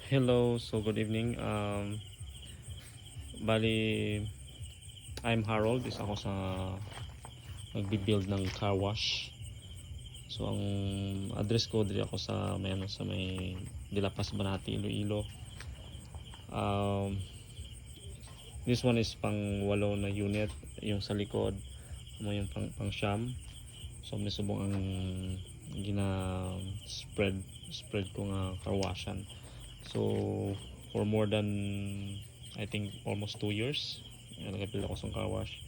Hello, so good evening. Bali, I'm Harold. Isa ako sa nagbi-build ng car wash. So ang address ko dito ako sa may Dilapas Banati, Iloilo. Um, this one is pang 8 na unit, yung sa likod, mo yung pang siyam. So may subong ang gina spread ko nga car washan. So for more than I think almost 2 years nag-build ako sa car wash.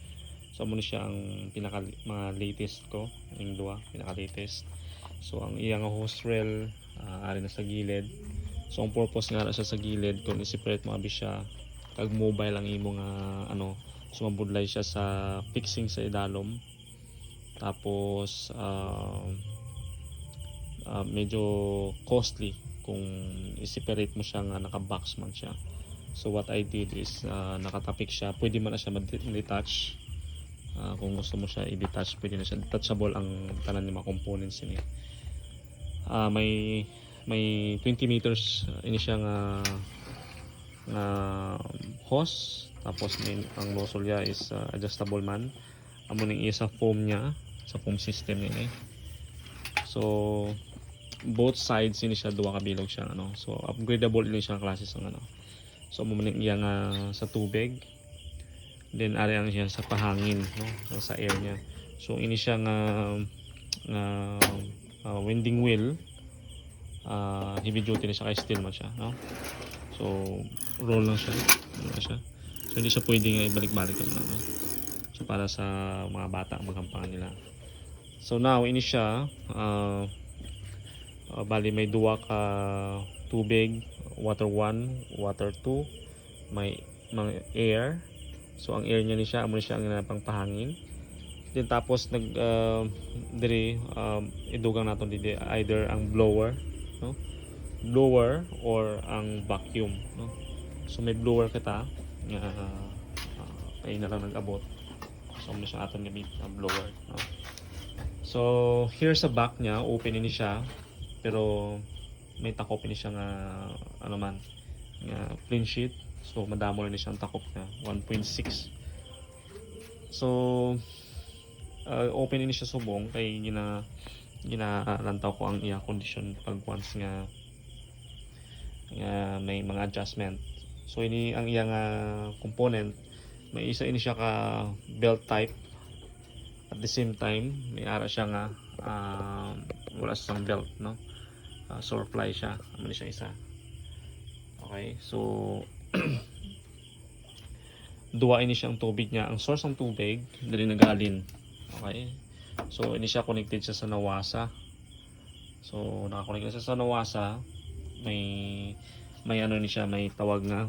So muna siya ang pinaka mga latest ko, yung duwa, pinaka latest. So ang iyang hose rail ari na sa gilid. So ang purpose nga na siya sa gilid kung i-separate mo abi siya kag mobile ang imong sumabudlay siya sa fixing sa idalom. Tapos medyo costly kung i-separate mo siya nga naka-box man siya. So what I did is nakatapik siya. Pwede man na siya ma-detach. Kung gusto mo siya i-detach, pwede na siya. Detachable ang tanan ng mga components niya. May 20 meters ini siya nga hose. Tapos ang nozzle niya is adjustable man. Amo ning isa foam niya sa foam system niya. So both sides ini siya duwa ka bilog siya so upgradable ini siya klase ng so mumuning iya nga sa tubig, then ari ang siya sa pahangin sa air niya. So ini siya nga winding wheel, heavy duty na siya kay steel man siya so roll lang siya, so hindi siya pwedeng ibalik-balik so para sa mga bata maghampangan nila. So now ini siya bali may duwa ka tubig, water 1, water 2, may mga air. So ang air niya ni siya amo siya ang pangpahangin. Then tapos diri idugang naton didi either ang blower or ang vacuum So may blower kita kay na lang nag-abot. So amo siya aton gamit ang blower So here's sa back niya, open ini siya pero may takop ini siya nga nga clean sheet. So madamo rin siya ang takop na 1.6. So open ini siya subong kay ginalantaw ko ang iya condition pag once nga may mga adjustment. So ini ang iya nga component, may isa ini siya ka belt type. At the same time may ara siya nga wala siyang belt surfly siya, amo siya isa. Okay, so duwa ini siya ang tubig niya. Ang source ng tubig dali nagalin. Okay, so ini siya connected siya sa Nawasa. So naka-connect siya sa Nawasa. May ni siya, may tawag na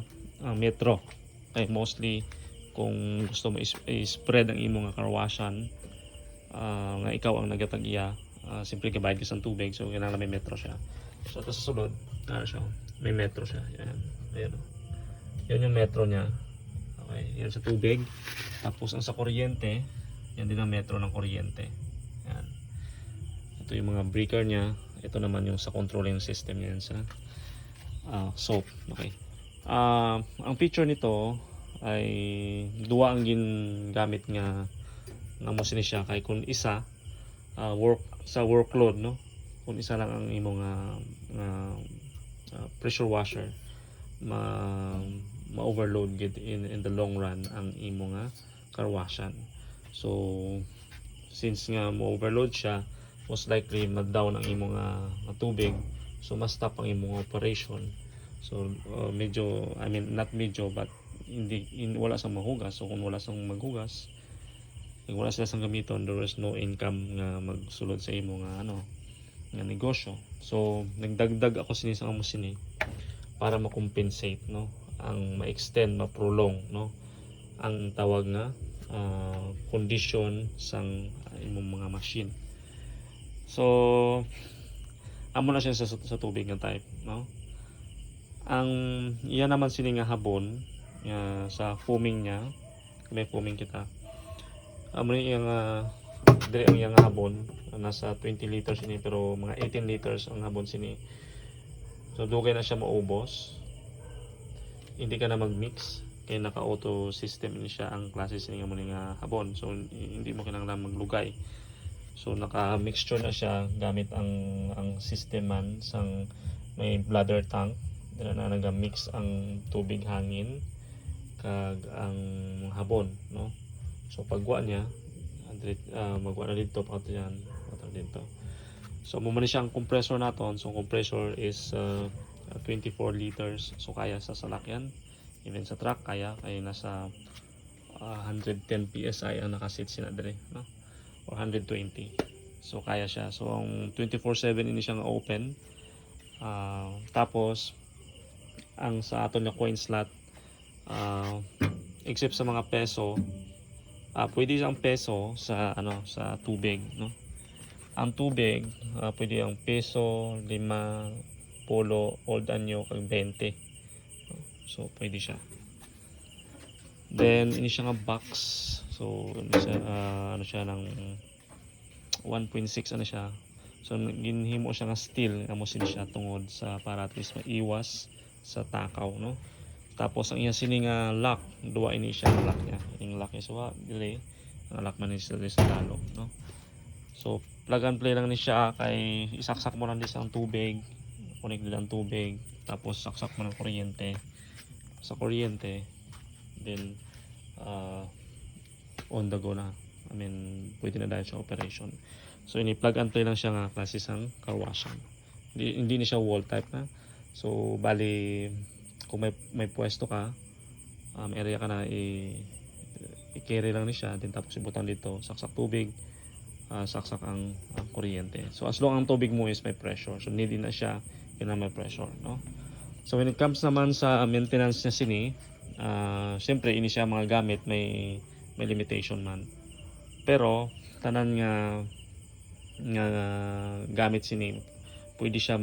metro. Okay, mostly kung gusto mo i-spread ang imong car washan nga ikaw ang nagatag-iya, simple kabayad ka sa tubig. So kailangan may metro siya. So ito sa sulod siya, may metro siya. Ayan yun yung metro niya. Okay, yan sa tubig. Tapos ang sa kuryente, yan din ang metro ng kuryente. Yan. Ito yung mga breaker niya. Ito naman yung sa controlling system niya sa soap. Okay. Ang feature nito ay duwa ang gingamit nga mo siya kay kung isa sa workload kung isa lang ang imong pressure washer ma-overload in the long run ang imong car washan. So since nga mo-overload siya, most likely mag-down ang imong tubig, so mas stop ang imong operation. So not medyo but wala sang maghugas. So kung wala sang maghugas, wala sila sang gamiton, there is no income nga magsulod sa imo nga negosyo. So nagdagdag ako sini sa amo sini para ma-compensate ang ma-extend, ma-prolong ang tawag nga condition sang imong mga machine. So amo na siya sa tubig nga type ang iya naman sini nga habon sa foaming niya, may foaming kita amo ni iyang dire ang iyang habon nasa 20 liters ini pero mga 18 liters ang habon sini. So dugay na siya maubos. hindi ka na mag-mix kay naka-auto system ini siya ang klase sininga mo nga habon, so hindi mo kinahanglan maglugay. So naka-mixture na siya gamit ang system man sang may bladder tank dira na naga-mix ang tubig hangin kag ang habon, no. So pagwa niya magwa na dito pa yan dito. So mo man siya ang compressor naton. So compressor is 24 liters, so kaya sa salakyan, even sa truck kaya nasa 110 psi ang nakasit sina dire, no, or 120. So kaya siya. So ang 24/7 ini siya nga open. Tapos ang sa aton nga coin slot, except sa mga peso, pwede ang peso sa sa tubig, no. Ang tubig pwede ang peso, 5, polo, old anyo kag 20. So pwede siya. Then ini siya nga box. So ano siya ng 1.6 ano siya. So ginhimo siya nga steel amo siya tungod sa para at least maiwas sa takaw, no. Tapos ang iya sini nga lock, duwa ini siya ang lock niya. Yung lock niya so dili ang lock man ni sa lalo, no. So plug and play lang ni siya kay isaksak mo lang di sa tubig, connect din ang tubig, tapos saksak mo ng kuryente sa kuryente, then on the go na. I mean pwede na dahil sa operation. So ini plug and play lang siya nga klase sang car washan. Hindi na siya wall type na. So bali kung may pwesto ka, area ka na, i-carry lang ni siya, then tapos ibutang dito, saksak tubig, saksak ang kuryente. So as long ang tubig mo is may pressure, so hindi na siya may pressure, no. So when it comes naman sa maintenance niya sini, siyempre ini siya mga gamit may limitation man. Pero tanan nga gamit sini pwede siya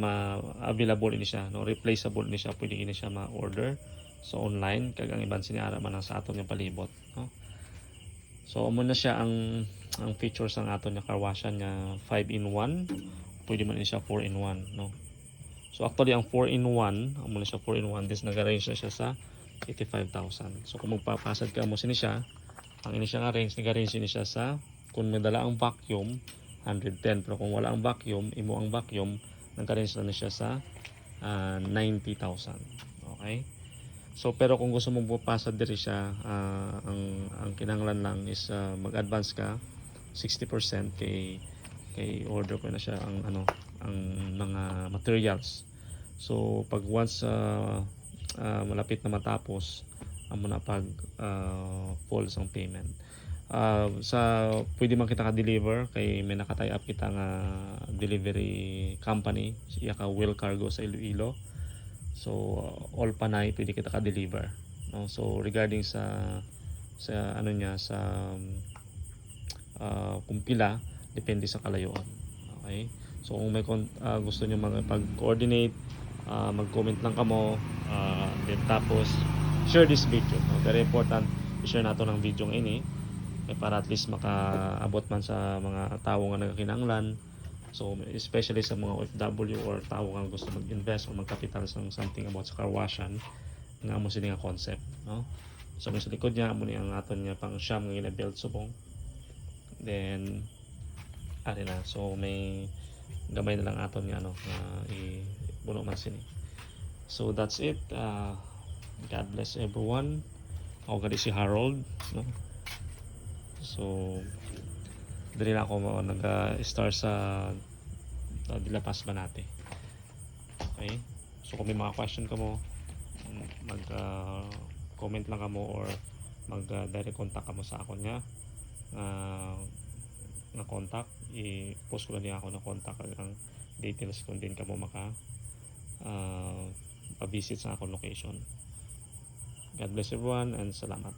available ini siya, no, replaceable ini siya, pwede ini siya ma-order so online kag ang iban sini ara man sa aton nga palibot, no. So amo na siya ang features ng aton nga car washan nga 5-in-1, pwede man ini siya 4-in-1, no. So actually ang 4-in-1 amo na siya 4-in-1, this nag-range na siya sa 85,000. So kung magpapasad ka mo sini siya, ang ini siya nga range nag-range ini siya sa kung madala ang vacuum 110, pero kung wala ang vacuum, imo ang vacuum, nagka-range na siya sa 90,000. Okay? So pero kung gusto mong pupasad diri siya, ang kinahanglan lang is mag-advance ka 60% kay order ko na siya ang mga materials. So pag once malapit na matapos, amo na pag full sang payment. Pwede man kita ka-deliver kay may naka-tie up kita nga delivery company, siya ka Will Cargo sa Iloilo. So all panay pwede kita ka-deliver, no. So regarding sa ano niya sa kung pila, depende sa kalayuan. Okay? So kung may gusto niyo mag-coordinate, mag-comment lang kamo, then tapos share this video, no? Very important i-share nato ng video ini para at least makaabot man sa mga tao nga nagkinahanglan. So especially sa mga OFW or tao nga gusto mag-invest o magkapital sa something about sa car washan nga mo sini nga concept, no. So sa likod niya amo ni ang aton niya pang sham nga gina-build subong. Then ari na, so may gamay na lang aton nga ibuno man sini. So that's it. God bless everyone. Ako gali si Harold, no. So dili na ako nag-start sa Dilapas Banate. Okay? So kung may mga question ka mo, mag-comment lang kamo or mag-direct contact kamo sa akon nga na contact, i-post ko lang niya ako na contact ang details kung din kamo pa-visit sa akong location. God bless everyone and salamat.